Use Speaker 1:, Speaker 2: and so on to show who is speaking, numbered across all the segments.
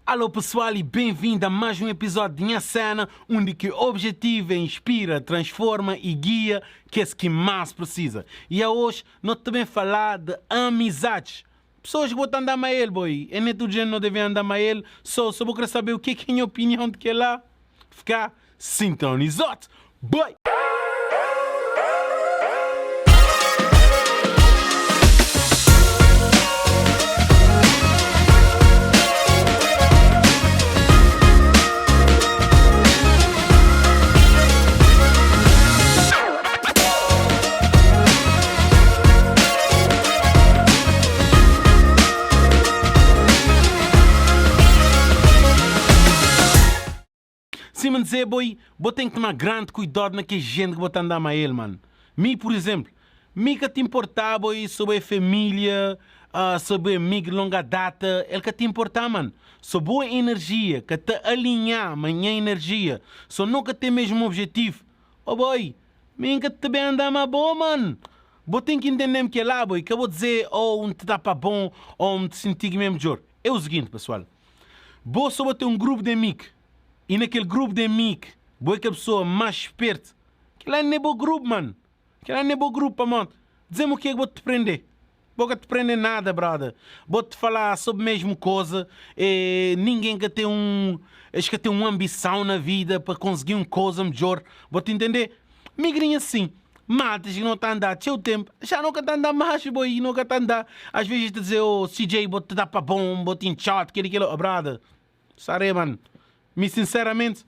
Speaker 1: Alô pessoal e bem-vindo a mais um episódio de Minha Cena, onde que o objetivo é inspira, transforma e guia que é esse que mais precisa. E hoje nós também falar de amizades. Pessoas que botam andar a ele, boy. É nem todo gente não deve andar a ele. Só vou querer saber o que é a minha opinião de que é lá. Ficar sintonizado. Boy! Sim, mas dizer, boy, tem que tomar grande cuidado naquela gente que bota andar a ele, mano. Me, por exemplo, que te importar, boy, sobre a família, sobre amigo de longa data, ele que te importar, mano. Sobre boa energia, que te alinhar, manhã energia, só nunca tem mesmo objetivo. Oh, boy, que te bem andar mais bom, mano. Vou ter que entender que é lá, boy, que eu vou dizer, onde te dá para bom, ou onde te sentir mesmo melhor. É o seguinte, pessoal. Vou só ter um grupo de amigos. E naquele grupo de amigos, boa que a pessoa mais esperta, que lá não é bom grupo, mano. Que lá não é bom grupo, mano. Diz-me o que é que vou te prender. Vou te prender nada, brother. Vou te falar sobre a mesma coisa. Ninguém que tem acho que tem uma ambição na vida para conseguir uma coisa melhor. Vou te entender? Migrinha assim. Matas que não está a andar, seu tempo, já nunca está a andar mais, boy, nunca está a andar. Às vezes te dizer, oh, CJ, vou te dar para bom, vou te inchar, aquilo, oh, brother. Sarei, mano. Me sinceramente,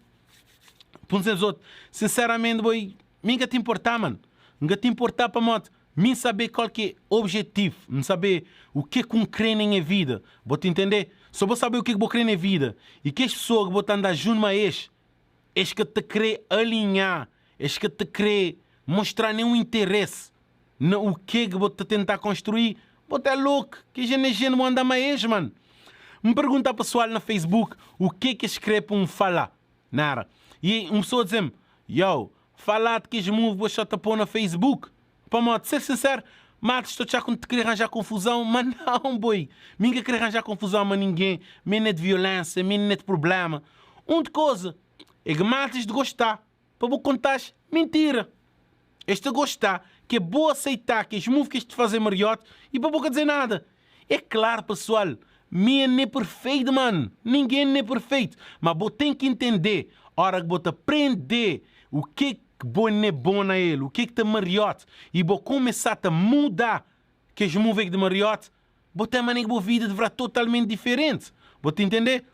Speaker 1: sinceramente, boy, nunca te importar, mano. Nunca te importar para moto. Me saber qual que é o objetivo, me saber o que com crer na vida. Vou te entender? Só vou saber o que vou crer na vida. E que as pessoas que vou te andar junto a és que te querer alinhar, és que te querer mostrar nenhum interesse no que vou te tentar construir. Vou te louco, que gente não anda mais, mano. Me pergunta pessoal no Facebook o que escreve para falar. Nada. E uma pessoa diz-me, yo, falar de que os move vou só te pôr no Facebook. Para modo, ser sincero, mas estou já quando te querer arranjar confusão, mas não, boy. Ninguém quer arranjar confusão, mas ninguém. Nem de violência, nem de problema. Uma coisa é que matas de gostar. Para vou contar mentira. Este gostar, que é bom aceitar que os move que te fazem mariote e para boca dizer nada. É claro, pessoal. Minha não é perfeito, mano. Ninguém não é perfeito. Mas você tem que entender. A hora que você aprender o que é bom na ele, o que te mariote, e você começar a mudar que os movimentos de mariote, você tem uma vida deverá totalmente diferente. Você entender?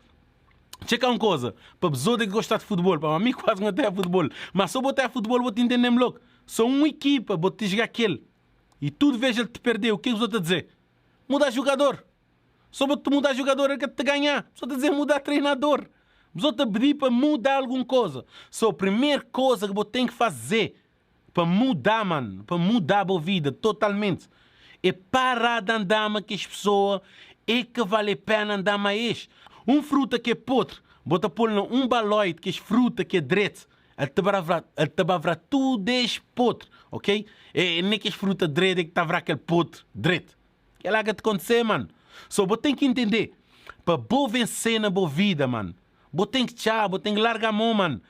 Speaker 1: Checa uma coisa. Para pessoa que gosta de futebol, para mim quase não tem futebol. Mas se você tem futebol, você entender logo. Só uma equipa, você jogar aquele. E tudo veja ele te perder. O que você está a dizer? Mudar jogador. Só para te mudar jogador é que te ganhar. Só te dizer mudar treinador. Só te pedir para mudar alguma coisa. Só a primeira coisa que você tem que fazer para mudar, mano, para mudar a sua vida totalmente, é parar de andar com as pessoas é que vale a pena andar mais. Fruta que é podre, bota pôr um baloide que é fruta que é direito, ele te vai tudo é podre, ok? Nem que as fruta direito é que está aquele podre direito. Que é lá que te acontecer, mano. Só você tem que entender, para você vencer na sua vida, mano, você tem que você tem que largar a mão, mano.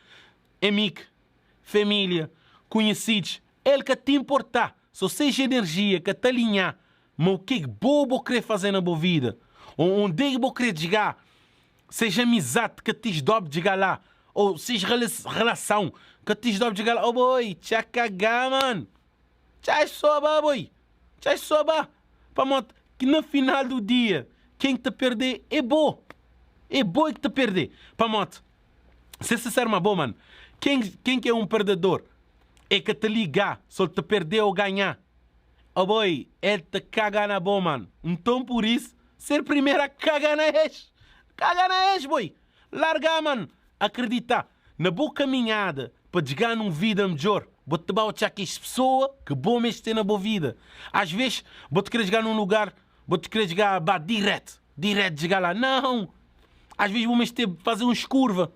Speaker 1: Amigo, família, conhecidos, ele que te importar, só seja energia que te alinhar, mas o que você querer fazer na sua vida, onde é que você querer chegar, seja amizade que te dobre de chegar lá, ou seja relação que te dobre de chegar lá, oh boy, tchau cagar, mano. Tchau soba, boy. Tchau soba. Para moto que no final do dia, quem te perder é bom. É bom que te perder. Para moto, se sincero, uma boa, mano. Quem que é um perdedor? É que te ligar, só te perder ou ganhar. Oh boy, é te cagar na boa, mano. Então por isso, ser primeiro a cagar na ex. Cagar na ex, boy. Largar, mano. Acreditar. Na boa caminhada, para chegar numa vida melhor, vou te baixar que as pessoas que bom mesmo ter na boa vida. Às vezes, vou te querer chegar num lugar, vou te querer chegar direto chegar lá. Não. Às vezes vou mesmo ter fazer uns curva.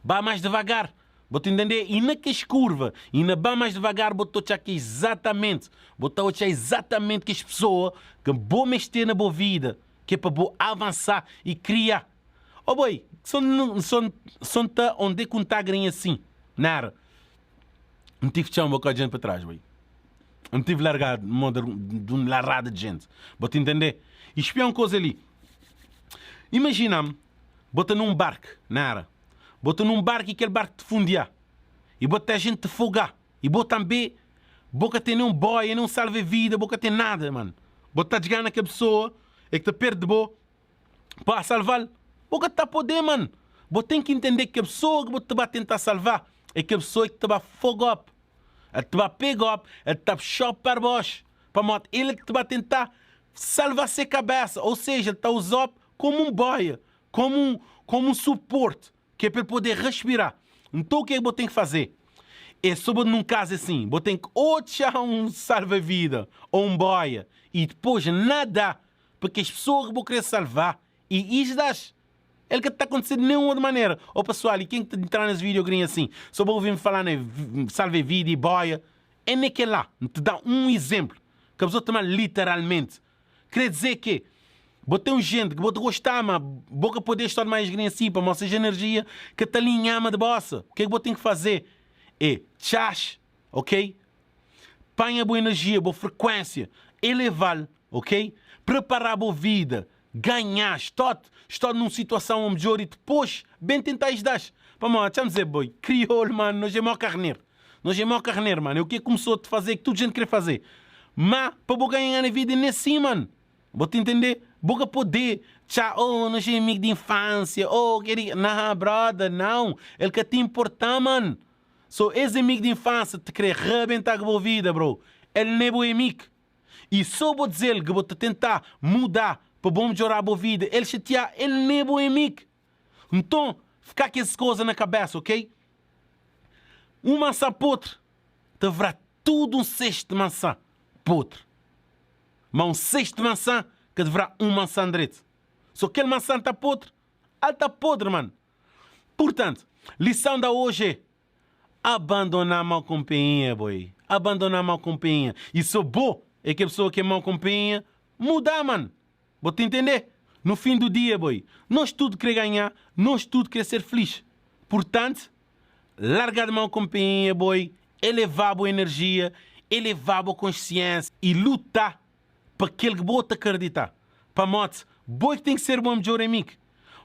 Speaker 1: Vá mais devagar. Vou te entender? E naquelas curvas, e na vá mais devagar, vou te achar que exatamente. Vou te achar exatamente que as pessoas que vão mesmo ter na boa vida. que é para avançar e criar. Oh boy, são tá onde contagem assim, nada. Não tive chão com a gente para trás, boy. Não tive largado, de uma larrada de gente. Vou te entender? E espiar uma coisa ali. Imagina-me, bota num barco, nada. Bota num barco e aquele barco te fundia. E bota a gente te fogar. E bota também, boca tem nem um boia, nem um salva-vida, boca tem nada, mano. Bota de gana que a pessoa é que te perde boa para salvar. Boca tá poder, mano. Bota tem que entender que a pessoa que você vai tentar salvar é que a pessoa que te vai fogar. Ele te vai pegar, ele te vai chop para baixo. Para moto, ele que te vai tentar salvar sua cabeça. Ou seja, ele está usando como um boia, como um suporte, que é para ele poder respirar. Então o que é que você tem que fazer? É sobre num caso assim, você tem que ou deixar um salva-vida ou um boia e depois nadar, porque as pessoas que vão querer salvar e isso das. Ele que está acontecendo de nenhuma outra maneira. Ô pessoal, e quem que entrar nesse vídeo grinho assim, só vou ouvir-me falar em salva-vida e boia, é naquele lá. Te dá um exemplo, que a pessoa toma literalmente. Quer dizer que botei um gente que bota gostar, mas boca poder estar mais grinho assim, para mostrar energia que está alinhada de bossa. O que é que você tem que fazer? É chás, ok? Panha boa energia, boa frequência, elevar, ok? Preparar a boa vida, ganhar, estar numa situação melhor e depois bem tentar ajudar. Vamos dizer, boy, crioulo, mano, nós é mau carneiro. Nós é mau carneiro, mano. É o que começou a fazer, que toda gente quer fazer. Mas, para ganhar na vida, não é assim, mano. Vou te entender? Boca poder, tchau, nós é amigo de infância, não, brother, não. Ele que te importa, mano. So, esse amigo de infância te quer rebentar com a vida, bro. Ele não é bom amigo. E só vou dizer que vou te tentar mudar para bom melhorar a boa vida. Ele chatear, ele não é bom amigo. Então, ficar com essas coisas na cabeça, ok? Uma maçã podre te verá tudo um cesto de maçã podre. Mas um cesto de maçã que deverá uma maçã direita. Se aquele maçã está podre, ele está podre, mano. Portanto, lição da hoje é abandonar a mal companhia, boy. Abandonar a mal companhia. E só bom é que a pessoa que é mal companhia mudar, mano. Vou te entender? No fim do dia, boy, nós tudo queremos ganhar, nós tudo queremos ser feliz. Portanto, largar de mal companhia, boy, elevar a boa energia, elevar a boa consciência e lutar para aquele que você acreditar. Para a moto, boy que tem que ser bom melhor amigo.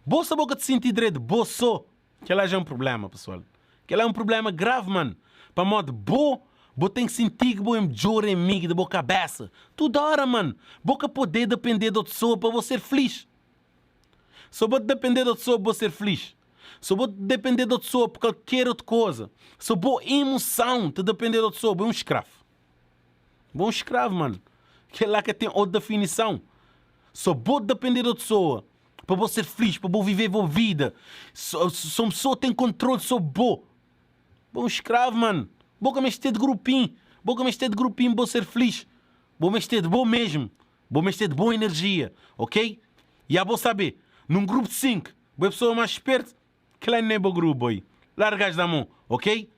Speaker 1: Boa se a boca te sentir direito, boa só. Que lá já é um problema, pessoal. Que lá é um problema grave, mano. Para a moto, boa tem que sentir que boa é melhor amigo da boa cabeça. Toda hora, mano. Boca poder depender de outra pessoa para você ser feliz. Só vou depender de outra pessoa para você ser feliz. Só vou depender de outra pessoa por qualquer outra coisa. Só boa emoção te depender de outra pessoa. Boa um escravo. Boa um escravo, mano. Que é lá que tem outra definição. Só vou depender de outra pessoa para você ser feliz, para você viver a sua vida. Só uma pessoa tem controle sobre você. Boa um escravo, mano. Boa mexer de grupinho. Boa mexer de grupinho para ser feliz. Boa mexer de bom mesmo. Boa mexer de boa energia. Ok? E a vou saber. Num grupo de 5, boa pessoa mais esperta, que lá não é bom grupo, boy. Largas da mão. Ok?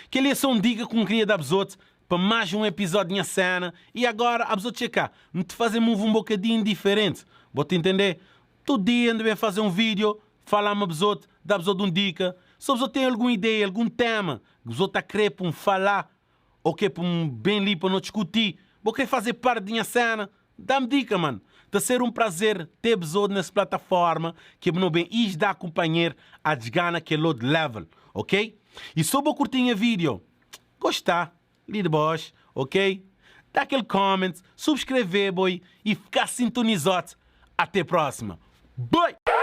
Speaker 1: Que ele é só um dica que eu queria dar a outros para mais um episódio de cena. E agora, a pessoa checar. Não te fazer um bocadinho diferente. Vou te entender? Todo dia ando bem fazer um vídeo, falar uma pessoa, dar a pessoa uma dica. Se a pessoa tem alguma ideia, algum tema, que a pessoa está a querer para falar, ou que para bem ali para não discutir, vou querer fazer parte da minha cena, dá-me dica, mano. Está a ser um prazer ter pessoa nessa plataforma que não bem is dá companheiro a chegar naquele outro level, ok? E se eu curtir o vídeo, gostar, ali de baixo, ok? Dá aquele comment, subscrever, boy, e ficar sintonizado. Até a próxima. Bye!